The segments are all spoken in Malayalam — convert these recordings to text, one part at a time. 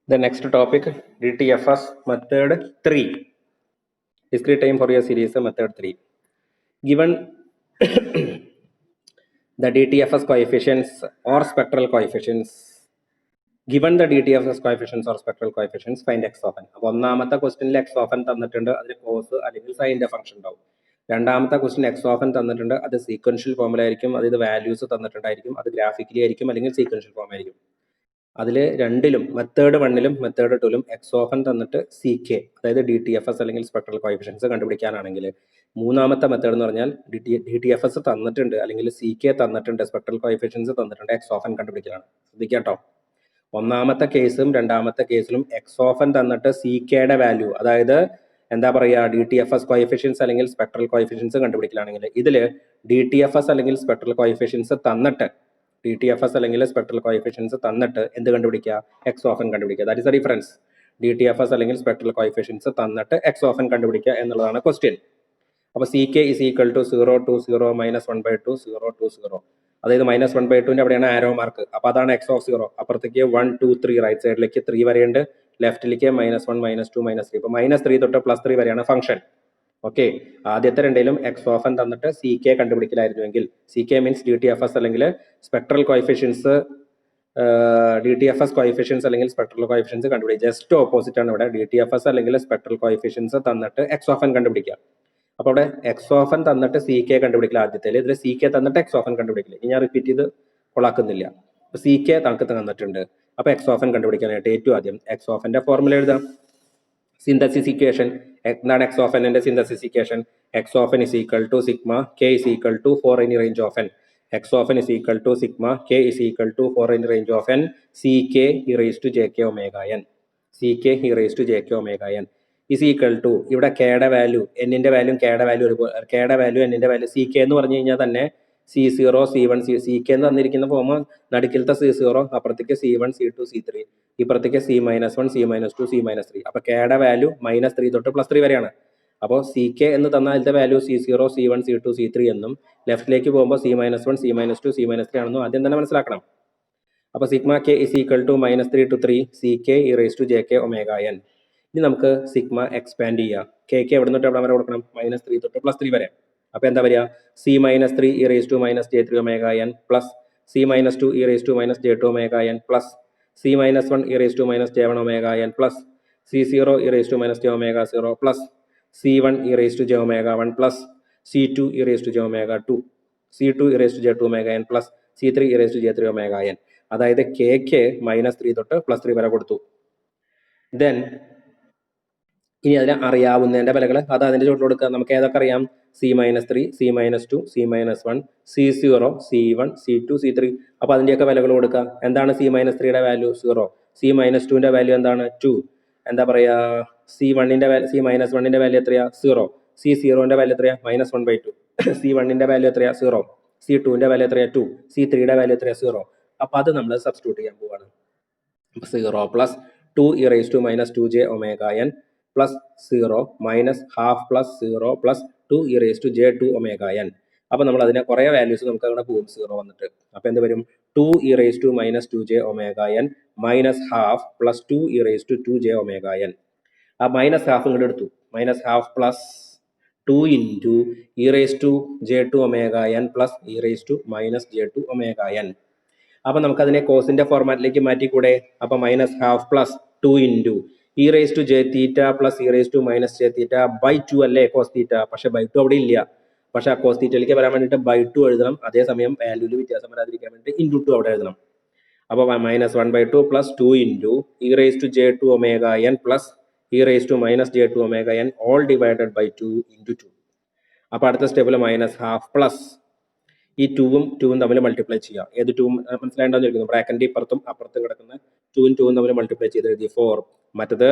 The next topic, DTFS method 3. Discrete time Fourier series method 3. Given the DTFS coefficients or spectral coefficients, given the DTFS coefficients or spectral coefficients, find x of n. അപ്പോൾ ഒന്നാമത്തെ ക്വസ്റ്റ്യനിൽ x of n തന്നിട്ടുണ്ട്, അതിന് കോസ് അല്ലെങ്കിൽ സൈൻ്റെ ഫംഗ്ഷൻ ഉണ്ടാവും. രണ്ടാമത്തെ ക്വസ്റ്റ്യൻ x of n തന്നിട്ടുണ്ട്, അത് സീക്വൻഷ്യൽ ഫോമിലായിരിക്കും, അതായത് വാല്യൂസ് തന്നിട്ടുണ്ടായിരിക്കും, അത് ഗ്രാഫിക്കലി ആയിരിക്കും അല്ലെങ്കിൽ സീക്വൻഷ്യൽ ഫോം ആയിരിക്കും. അതിൽ രണ്ടിലും മെത്തേഡ് 1ലും മെത്തേഡ് 2ലും എക്സ് ഓഫ് എൻ തന്നിട്ട് സി കെ, അതായത് ഡി ടി എഫ് എസ് അല്ലെങ്കിൽ സ്പെക്ട്രൽ കോഎഫിഷ്യൻസ് കണ്ടുപിടിക്കാനാണെങ്കിൽ, മൂന്നാമത്തെ മെത്തേഡ് എന്ന് പറഞ്ഞാൽ ഡി ടി എഫ് എസ് തന്നിട്ടുണ്ട് അല്ലെങ്കിൽ സി കെ തന്നിട്ടുണ്ട്, സ്പെക്ട്രൽ കോഎഫിഷ്യൻസ് തന്നിട്ടുണ്ട്, എക്സ് ഓഫ് എൻ കണ്ടുപിടിക്കലാണ്. ശ്രദ്ധിക്കാട്ടോ, ഒന്നാമത്തെ കേസും രണ്ടാമത്തെ കേസിലും എക്സ് ഓഫ് എൻ തന്നിട്ട് സി കെയുടെ വാല്യൂ, അതായത് എന്താ പറയുക, D T F S coefficients അല്ലെങ്കിൽ സ്പെക്ട്രൽ കോഎഫിഷ്യൻസ് കണ്ടുപിടിക്കലാണെങ്കിൽ, ഇതിൽ ഡി ടി എഫ് എസ് അല്ലെങ്കിൽ സ്പെക്ട്രൽ കോഎഫിഷ്യൻസ് തന്നിട്ട് ഡി ടി എഫ് എസ് അല്ലെങ്കിൽ സ്പെക്ട്രൽ കോഎഫിഷ്യൻസ് തന്നിട്ട് എന്ത് കണ്ടുപിടിക്കുക, എക്സ് ഓഫ് എൻ കണ്ടുപിടിക്കുക. That is the difference. D T F S അല്ലെങ്കിൽ സ്പെക്ട്രൽ കോഎഫിഷ്യൻസ് തന്നിട്ട് എക്സ് ഓഫ് എൻ കണ്ടുപിടിക്കുക എന്നുള്ളതാണ് ക്വസ്റ്റ്യൻ. അപ്പോൾ C k is equal to 0 to 0 - 1/2 0 to 0, അതായത് -1/2 അവിടെയാണ് ആരോ മാർക്ക്. അപ്പോൾ അതാണ് എക്സ് ഓഫ് 0. അപ്പുറത്തേക്ക് 1 2 3 റൈറ്റ് സൈഡിലേക്ക് 3 വരെയുണ്ട്, ലെഫ്റ്റിലേക്ക് -1 -2 -3. അപ്പോൾ -3 തൊട്ട് +3 വരെയാണ് ഫംഗ്ഷൻ. ഓക്കെ, ആദ്യത്തെ രണ്ടിലും എക്സ് ഓഫ് എൻ തന്നിട്ട് സി കെ കണ്ടുപിടിക്കലായിരുന്നുവെങ്കിൽ, c k means D T F S അല്ലെങ്കിൽ spectral coefficients, D T F S coefficients അല്ലെങ്കിൽ സ്പെക്ട്രൽ കോഎഫിഷ്യൻസ് കണ്ടുപിടിക്കുക. ജസ്റ്റ് ഓപ്പോസിറ്റ് ആണ് ഇവിടെ. ഡി ടി എഫ് എസ് അല്ലെങ്കിൽ സ്പെക്ട്രൽ കോഎഫിഷ്യൻസ് തന്നിട്ട് എക്സ് ഓഫ് എൻ കണ്ടുപിടിക്കുക. അപ്പോൾ അവിടെ എക്സ് ഓഫ് എൻ തന്നിട്ട് സി കെ കണ്ടുപിടിക്കില്ല ആദ്യത്തേൽ, ഇതിൽ സി കെ തന്നിട്ട് എക്സ് ഓഫ് എൻ കണ്ടുപിടിക്കില്ല. ഇനി ഞാൻ റിപ്പീറ്റ് ചെയ്ത് കൊളാക്കുന്നില്ല. അപ്പോൾ സി കെ നമുക്ക് തന്നിട്ടുണ്ട്, അപ്പോൾ എക്സ് ഓഫ് എൻ കണ്ടുപിടിക്കാനായിട്ട് ഏറ്റവും ആദ്യം എക്സ് ഓഫ് എൻ്റെ ഫോർമുല എഴുതാം. സിന്തസിസ് ഇക്വേഷൻ എന്താണ് എക്സ് ഓഫ് എൻ്റെ synthesis equation? X of n is equal to sigma k is equal to 4 in range of n. X of n is equal to sigma k is equal to 4 in range of n C k e raise to j k omega n. C k e raise to j k omega n is equal to, ഇവിടെ കെയുടെ വാല്യൂ എന്നിന്റെ വാല്യൂ കെയുടെ വാല്യൂ ഒരുപോലെ, കെയുടെ വാല്യൂ എന്നിന്റെ വാല്യൂ സി കെ എന്ന് പറഞ്ഞു കഴിഞ്ഞാൽ തന്നെ C0 C1 സി കെ എന്ന് തന്നിരിക്കുന്ന ഫോം നടുക്കിലത്തെ C0, അപ്പുറത്തേക്ക് C1 C2 C3, ഇപ്പുറത്തേക്ക് C-1 C-2 C-3. അപ്പൊ കെയുടെ വാല്യൂ -3 തൊട്ട് +3 വരെയാണ്. അപ്പോൾ സി കെ എന്ന് തന്ന അതിലത്തെ value C0 C1 C2 C3 എന്നും, ലെഫ്റ്റിലേക്ക് പോകുമ്പോൾ C-1 C-2 C-3 ആണെന്നും ആദ്യം തന്നെ മനസ്സിലാക്കണം. അപ്പോൾ sigma k is equal to -3 to 3 C k e raise to j k omega n. ഇനി നമുക്ക് സിഗ്മ എക്സ്പാൻഡ് ചെയ്യാം. കെ എവിടെ നിന്നിട്ട് എവിടെ വരെ കൊടുക്കണം? -3 തൊട്ട് +3 വരെ. അപ്പോൾ എന്താ പറയുക? C-3 e raise to -j3 omega n plus C-2 e raise to -j2 omega n plus C-1 e raise to -j1 omega n plus C0 e raise to -j omega 0 plus C1 e raise to j omega 1 plus C2 e raise to j omega 2, C2 e raise to j2 omega n plus C3 e raise to j3 omega n. അതായത് കെക്ക് -3 തൊട്ട് +3 വരെ കൊടുത്തു. ദെൻ ഇനി അതിനെ അറിയാവുന്നതിന്റെ വിലകൾ അത് അതിന്റെ ചുവട്ടിൽ കൊടുക്കുക. നമുക്ക് ഏതൊക്കെ അറിയാം? C-3 C-2 C-1 C0 C1 C2 C3. അപ്പൊ അതിന്റെയൊക്കെ വിലകൾ കൊടുക്കുക. എന്താണ് C-3യുടെ വാല്യൂ? 0. C-2ന്റെ വാല്യൂ എന്താണ്? 2. എന്താ പറയാ, C-1ന്റെ വാല്യൂ എത്രയാ? 0. C0ന്റെ വാല്യൂ എത്രയാ? -1/2. C1ന്റെ വാല്യൂ എത്രയാ? 0. C2ന്റെ വാല്യൂ എത്രയാ? 2. C3യുടെ വാല്യൂ എത്രയാ? 0. അപ്പൊ അത് നമ്മൾ സബ്സ്റ്റിറ്റ്യൂട്ട് ചെയ്യാൻ പോവാണ്. 0 plus 2 e raise to -2j omega n plus 0 -½ plus 0 plus 2 e raise to j2 omega n. അപ്പോൾ നമ്മൾ അതിനെ കുറേ വാല്യൂസ് നമുക്ക് അവിടെ പോകും 0 വന്നിട്ട്. അപ്പോൾ എന്ത് വരും? 2 e raise to -2j omega n -½ plus 2 e raise to 2j omega n. ആ -½ ഇങ്ങോട്ട് എടുത്തു. -½ plus 2 into e raise to j2 omega n plus e raise to -j2 omega n. അപ്പൊ നമുക്കതിനെ കോസിന്റെ ഫോർമാറ്റിലേക്ക് മാറ്റിക്കൂടെ? അപ്പൊ -½ plus 2 into e raise to j theta plus e raise to -j theta by 2 അല്ലേ കോസ് തീറ്റ? പക്ഷെ ബൈ 2 അവിടെ ഇല്ല. പക്ഷെ ആ കോസ് തീറ്റയിലേക്ക് വരാൻ വേണ്ടിയിട്ട് ബൈ 2 എഴുതണം. അതേസമയം വാല്യൂല് വ്യത്യാസം വരാതിരിക്കാൻ വേണ്ടിയിട്ട് ഇൻറ്റു 2 അവിടെ എഴുതണം. അപ്പോൾ -1/2 plus 2 into e raise to j2 omega n plus e raise to -j2 omega n all divided by 2 into 2. അപ്പോൾ അടുത്ത സ്റ്റെപ്പിൽ -½ പ്ലസ് ഈ 2ഉം 2ഉം തമ്മിൽ മൾട്ടിപ്ലൈ ചെയ്യുക. ഏത് 2ഉം മനസ്സിലായിട്ടുണ്ടെന്ന് ചോദിക്കുന്നു. ബ്രാക്കറ്റിന്റെ ഇപ്പുറത്തും അപ്പുറത്തും കിടക്കുന്ന 2ഉം 2ഉം തമ്മിൽ മൾട്ടിപ്ലൈ ചെയ്ത് എഴുതി 4. മറ്റത്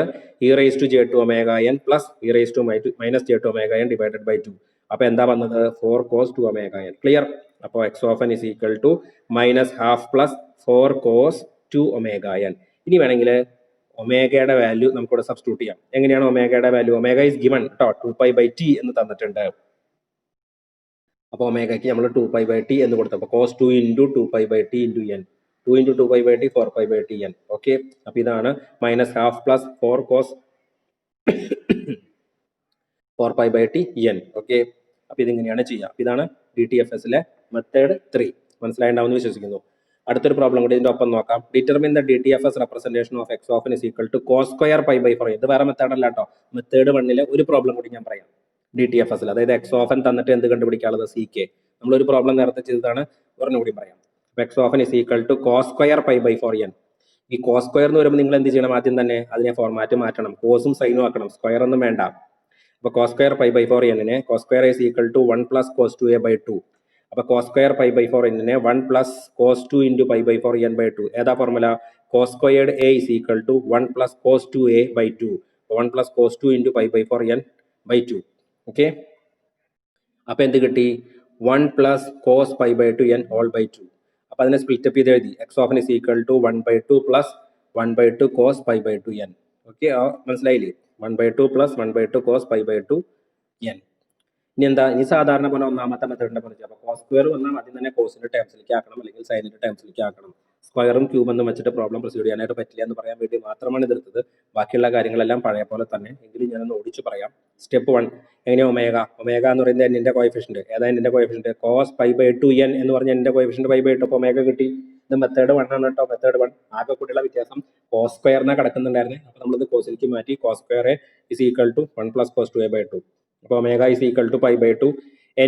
e raise to j2 omega n plus e raise to -j2 omega n divided by 2. അപ്പോൾ എന്താ വന്നത്? 4 cos 2 ഒമേഗ എൻ. ക്ലിയർ? അപ്പോൾ x of n is equal to -½ plus 4 cos 2 omega n. ഇനി വേണമെങ്കിൽ ഒമേഗയുടെ വാല്യൂ നമുക്കിവിടെ സബ്സ്റ്റിറ്റ്യൂട്ട് ചെയ്യാം. എങ്ങനെയാണ് ഒമേഗയുടെ വാല്യൂ? ഒമേഗ ഇസ് ഗിവൺ കേട്ടോ, 2π/t എന്ന് തന്നിട്ടുണ്ട്. അപ്പോൾ ഒമേഗയ്ക്ക് നമ്മൾ 2π/t എന്ന് കൊടുത്തു. അപ്പോൾ cos 2 into 2π/t into N. 2 into 2 pi by t 4 pi by t n. Okay, അപ്പൊ ഇതാണ് minus half plus 4 cos 4 pi by t n. Okay, അപ്പൊ ഇതിങ്ങനെയാണ് ചെയ്യുക. ഇതാണ് DTFS-ലെ മെത്തേഡ് 3. മനസ്സിലായിട്ടുണ്ടാവുമെന്ന് വിശ്വസിക്കുന്നു. അടുത്തൊരു പ്രോബ്ലം കൂടി ഇതിന്റെ ഒപ്പം നോക്കാം. Determine the DTFS representation of x of is equal to cos square pi by 4. ഇത് വേറെ മെത്തേഡ് അല്ല കേട്ടോ. മെത്തേഡ് 1-ലെ ഒരു പ്രോബ്ലം കൂടി ഞാൻ പറയാം. DTFS-ൽ, അതായത് എക്സ് ഓഫൻ തന്നിട്ട് എന്ത് കണ്ടുപിടിക്കാനുള്ളത് CK. നമ്മളൊരു പ്രോബ്ലം നേരത്തെ ചെയ്തതാണ്, ഒരെണ്ണം കൂടി പറയാം. X of n is equal to cos square pi by 4n. ഈ കോസ് സ്ക്വയർ എന്ന് വരുമ്പോൾ നിങ്ങൾ എന്ത് ചെയ്യണം? ആദ്യം തന്നെ അതിനെ ഫോർമാറ്റ് മാറ്റണം. കോസും സൈനും ആക്കണം, സ്ക്വയർ ഒന്നും വേണ്ട. അപ്പൊ കോസ് സ്ക്വയർ പൈ ബൈ 4n-നെ cos square is equal to 1 plus cos 2a by 2. അപ്പൊ കോസ് സ്ക്വയർ പൈ ബൈ 4n-നെ 1 plus cos 2 into pi by 4n by 2. ഏതാ formula? Cos squared a is equal to 1 plus cos 2a by 2. 1 plus cos 2 into pi by 4n by 2. Okay, അപ്പൊ എന്ത് കിട്ടി? 1 plus cos pi by 2n whole by 2. അപ്പൊ അതിനെ സ്പ്ലിറ്റ് അപ്പ് ചെയ്ത് എഴുതി. X of is equal to 1/2 plus 1/2 cos pi by 2n. Okay, മനസ്സിലായില്ലേ? 1/2 plus 1/2 cos pi by 2n. ഇനി എന്താ? ഇനി സാധാരണ പോലെ ഒന്നാമത്തെ മെത്തേഡിനെ പോലെ ചെയ്യാം. അപ്പൊ കോസ് സ്ക്വയർ വന്നാൽ ആദ്യം തന്നെ കോസിന്റെ ടേംസിലേക്ക് ആക്കണം, അല്ലെങ്കിൽ സൈനിന്റെ ടേംസിലേക്ക് ആക്കണം. സ്ക്വയറും ക്യൂബൊന്നും വെച്ചിട്ട് പ്രോബ്ലം പ്രൊസീഡ് ചെയ്യാനായിട്ട് പറ്റില്ല എന്ന് പറയാൻ വേണ്ടി മാത്രമാണ് ഇതെടുത്തത്. ബാക്കിയുള്ള കാര്യങ്ങളെല്ലാം പഴയ പോലെ തന്നെ. എങ്കിലും ഞാനൊന്ന് ഓടിച്ചു പറയാം. സ്റ്റെപ്പ് 1, എങ്ങനെ ഒമേഗ എന്ന് പറയുന്നത് എന്നിന്റെ കോഎഫിഷ്യന്റ്. ഏതാ എന്നിന്റെ coefficient? Cos pi by 2n എന്ന് പറഞ്ഞ എന്റെ കോഎഫിഷ്യന്റ് പൈ ബൈ 2. അപ്പോൾ ഒമേഗ കിട്ടി. ഇത് മെത്തേഡ് 1 ആണ് കേട്ടോ. മെത്തേഡ് 1 ആകെ കൂടിയുള്ള വ്യത്യാസം കോസ് സ്ക്വയറിനെ കിടക്കുന്നുണ്ടായിരുന്നേ. അപ്പൊ നമ്മളിത് കോസിലേക്ക് മാറ്റി. Cos square is equal to 1 plus cos 2a by 2. അപ്പോൾ omega is equal to pi by 2.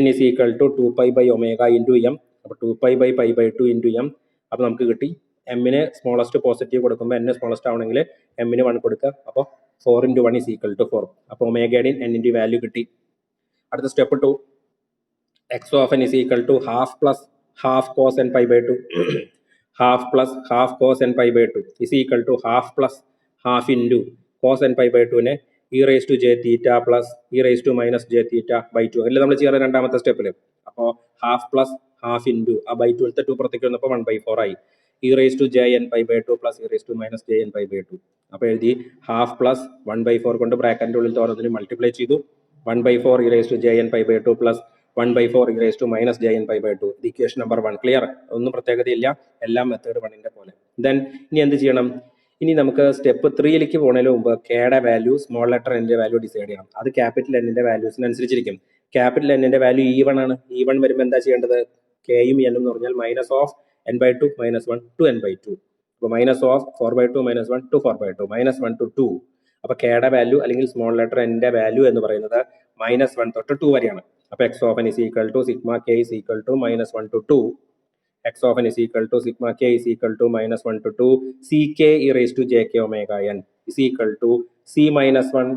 n is equal to 2 pi omega into m. അപ്പോൾ 2 പൈ 2 ഇൻറ്റു m. അപ്പോൾ നമുക്ക് കിട്ടി എമ്മിന് സ്മോളസ്റ്റ് പോസിറ്റീവ് കൊടുക്കുമ്പോൾ n സ്മോളസ്റ്റ് ആവണമെങ്കിൽ എമ്മിന് 1 കൊടുക്കുക. അപ്പോൾ 4 ഇൻറ്റു 1 ഇസ് ഈക്വൽ ടു 4. അപ്പോൾ ഒമേഗയുടെയും n-ന്റെ വാല്യൂ കിട്ടി. അടുത്ത step 2, x of n is equal to half plus half cos n pi by 2. Half plus half cos n pi by 2 is equal to half plus half into cos n pi by 2-നെ e raised to j theta plus e raised to minus j theta by 2. അല്ലേ നമ്മൾ ചെയ്യാറ് രണ്ടാമത്തെ സ്റ്റെപ്പിൽ. അപ്പോൾ ഹാഫ് പ്ലസ് ഹാഫ് ഇൻറ്റു ആ ബൈ 2 2 പുറത്തേക്ക് വന്നപ്പോൾ 1/4 ആയി. e raised to jn pi by 2 plus e raised to minus jn pi by 2. അപ്പോൾ എഴുതി ഹാഫ് പ്ലസ് 1/4 കൊണ്ട് ബ്രാക്കറ്റിന്റെ ഉള്ളിൽ തോന്നുന്നതിന് മൾട്ടിപ്ലൈ ചെയ്തു. 1/4 e raised to jn pi by 2 plus 1/4 e raised to minus jn pi by 2. ഇത് ഇക്വേഷൻ നമ്പർ 1. ക്ലിയർ? ഒന്നും പ്രത്യേകതയില്ല, എല്ലാം മെത്തേഡ് 1-ന്റെ പോലെ. ദെൻ ഇനി എന്ത് ചെയ്യണം? ഇനി നമുക്ക് സ്റ്റെപ്പ് 3-ലേക്ക് പോകുന്നതിന് മുമ്പ് കെയുടെ വാല്യൂ സ്മോൾ ലെറ്റർ n-ന്റെ വാല്യൂ ഡിസൈഡ് ചെയ്യണം. അത് ക്യാപിറ്റൽ n-ന്റെ വാല്യൂസിനനുസരിച്ചിരിക്കും. ക്യാപിറ്റൽ n-ന്റെ വാല്യൂ E1 ആണ്. E1 വരുമ്പോൾ എന്താ ചെയ്യേണ്ടത്? കെയും n എന്ന് പറഞ്ഞാൽ minus of n/2 minus 1 to n/2. അപ്പോൾ minus of 4/2 minus 1 to 4/2 minus 1 to 2. അപ്പോൾ കെയുടെ വാല്യൂ അല്ലെങ്കിൽ സ്മോൾ ലെറ്റർ n-ന്റെ വാല്യൂ എന്ന് പറയുന്നത് -1 തൊട്ട് 2 വരെയാണ്. അപ്പോൾ x of n is equal to sigma k is equal to -1 to 2. x of n is equal to sigma k is equal to -1 to 2 ck e raised to jk omega n is equal to c minus 1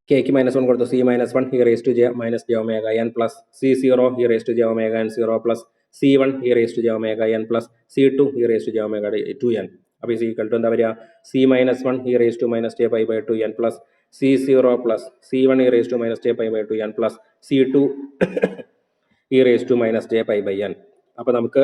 k ക്ക് -1 കൊടുത്തു. c minus 1 e raised to j minus j omega n plus c0 e raised to j omega n 0 plus c1 e raised to j omega n plus c2 e raised to j omega 2n. അപ്പോൾ is equal to എന്താ വരിക? c minus 1 e raised to minus j pi by 2n plus c0 plus c1 e raised to minus j pi by 2n plus c2 e raised to minus j pi by n. അപ്പോൾ നമുക്ക്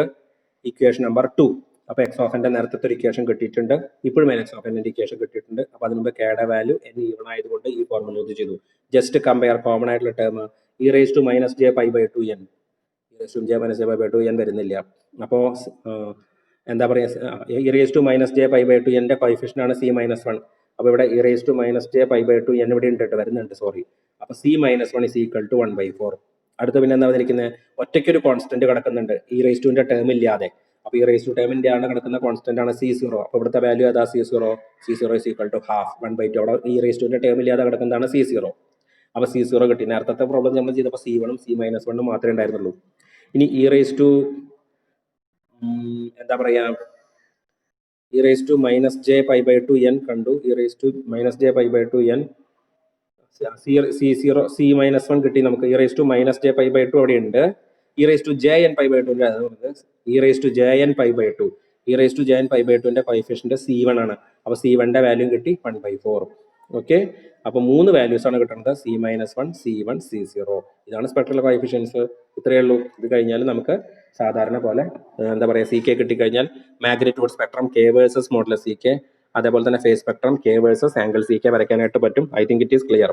ഇക്വേഷൻ നമ്പർ 2. അപ്പോൾ എക്സ് ഓഫ് എൻ്റെ നേരത്തെ ഒരു ഇക്വേഷൻ കിട്ടിയിട്ടുണ്ട്. ഇപ്പോഴും എക്സ് ഓഫ് എൻ്റെ ഇക്വേഷൻ കിട്ടിയിട്ടുണ്ട്. അപ്പോൾ അതിന് മുമ്പ് കെയുടെ വാല്യൂ n ഈവൺ ആയതുകൊണ്ട് ഈ ഫോർമുല യൂസ് ചെയ്തു. ജസ്റ്റ് കമ്പയർ കോമൺ ആയിട്ടുള്ള term e raised to minus j pi by 2n. e raised to j minus j pi by 2n വരുന്നില്ല. അപ്പോൾ എന്താ പറയുക? e raised to minus j pi by 2n-ന്റെ കോഎഫിഷ്യന്റ് ആണ് c minus 1. അപ്പോൾ ഇവിടെ e raised to minus j pi by 2n ഇവിടെ ഉണ്ട്, വരുന്നുണ്ട്, സോറി. അപ്പോൾ c minus 1 is equal to 1/4. അടുത്ത പിന്നെ എന്താ വന്നിരിക്കുന്നത്? ഒറ്റയ്ക്കൊരു കോൺസ്റ്റന്റ് കിടക്കുന്നുണ്ട് ഈ റേസ് ടുവിന്റെ ടേം ഇല്ലാതെ. അപ്പോൾ ഈ റേസ് ടു ടേമിന്റെ ആണ് കിടക്കുന്ന കോൺസ്റ്റന്റ് ആണ് c0. അപ്പോൾ ഇവിടുത്തെ വാല്യൂ ഏതാ? c0 is equal to half 1/2. അവിടെ ഈ റേസ് ടുവിന്റെ ടേം ഇല്ലാതെ കിടക്കുന്നതാണ് c0. അപ്പോൾ c0 കിട്ടി. നേരത്തെ പ്രോബ്ലം നമ്മൾ ചെയ്തപ്പോൾ c1 c minus 1 മാത്രമേ ഉണ്ടായിരുന്നുള്ളൂ. ഇനി ഈ റേസ് ടു എന്താ പറയാ, e raise to minus j pi by 2n കണ്ടു. E raise to minus j pi by 2n c0 c minus 1 കിട്ടി നമുക്ക്. E raise to minus j pi by 2 അവിടെ ഉണ്ട്. E raise to jn pi by 2 e raise to jn pi by 2 e raise to jn pi by 2-ന്റെ കോഎഫിഷ്യന്റ് c1 ആണ്. അപ്പോൾ c1-ന്റെ വാല്യൂ കിട്ടി 1/4. ഓക്കെ, അപ്പോൾ 3 വാല്യൂസ് ആണ് കിട്ടുന്നത്: c minus 1 c1 c0. ഇതാണ് സ്പെക്ട്രൽ കോഎഫിഷ്യൻസ്. ഇത്രയേ ഉള്ളൂ. ഇത് കഴിഞ്ഞാൽ നമുക്ക് സാധാരണ പോലെ എന്താ പറയുക, CK കിട്ടിക്കഴിഞ്ഞാൽ magnitude spectrum K versus modulus CK, അതേപോലെ തന്നെ phase spectrum K versus angle CK വരയ്ക്കാനായിട്ട് പറ്റും. I think it is clear.